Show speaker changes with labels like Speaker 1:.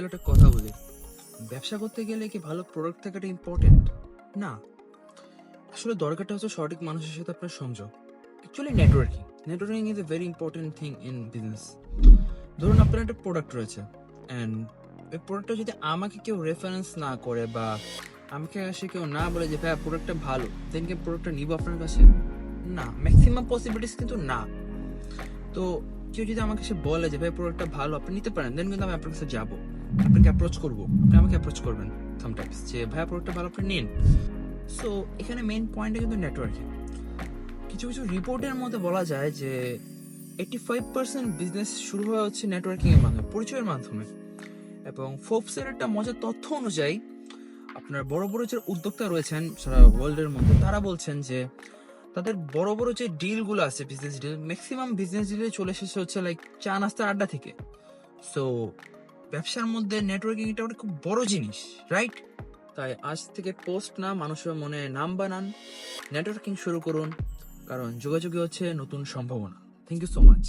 Speaker 1: একটা কথা বলি, ব্যবসা করতে গেলে কি ভালো প্রোডাক্ট থাকাটা ইম্পর্টেন্ট? না, আসলে দরকারটা হচ্ছে সঠিক মানুষের সাথে আপনার সংযোগ। Actually networking is a very important thing in business. ধরুন আপনার একটা প্রোডাক্ট রয়েছে, অ্যান্ড এই প্রোডাক্টটা যদি আমাকে কেউ রেফারেন্স না করে বা আমাকে এসে কেউ না বলে যে ভাই প্রোডাক্টটা ভালো, দেন কি প্রোডাক্টটা নিব আপনার কাছে? না, ম্যাক্সিমাম পসিবিলিটিস কিন্তু না। তো কেউ যদি আমাকে সে বলে যে ভাই প্রোডাক্টটা ভালো, আপনি নিতে পারেন, দেন কিন্তু আমি আপনার কাছে যাবো, আপনাকে অ্যাপ্রোচ করবো, আপনি আমাকে অ্যাপ্রোচ করবেন সামটাইমস যে ভাই প্রোডাক্টটা ভালো, আপনি নিন। সো এখানে মেইন পয়েন্টটা কিন্তু নেটওয়ার্কিং। কিছু কিছু রিপোর্টের মধ্যে বলা যায় যে 85% বিজনেস শুরু হওয়া হচ্ছে নেটওয়ার্কিং এর মাধ্যমে, পরিচয়ের মাধ্যমে। এবং ফোর্বসের একটা মজার তথ্য অনুযায়ী আপনার বড় বড় যে উদ্যোক্তা রয়েছেন সারা ওয়ার্ল্ডের মধ্যে, তারা বলছেন যে তাদের বড় বড় যে ডিলগুলো আছে, বিজনেস ডিল, ম্যাক্সিমাম বিজনেস ডিলে চলে এসেছে হচ্ছে লাইক চা নাস্তার আড্ডা থেকে। সো ব্যবসার মধ্যে নেটওয়ার্কিং এটা একটা খুব বড় জিনিস, রাইট? তাই আজ থেকে পোস্ট না, মানুষের মনে নাম বানান, নেটওয়ার্কিং শুরু করুন, কারণ যোগাযোগই হচ্ছে নতুন সম্ভাবনা। Thank you so much.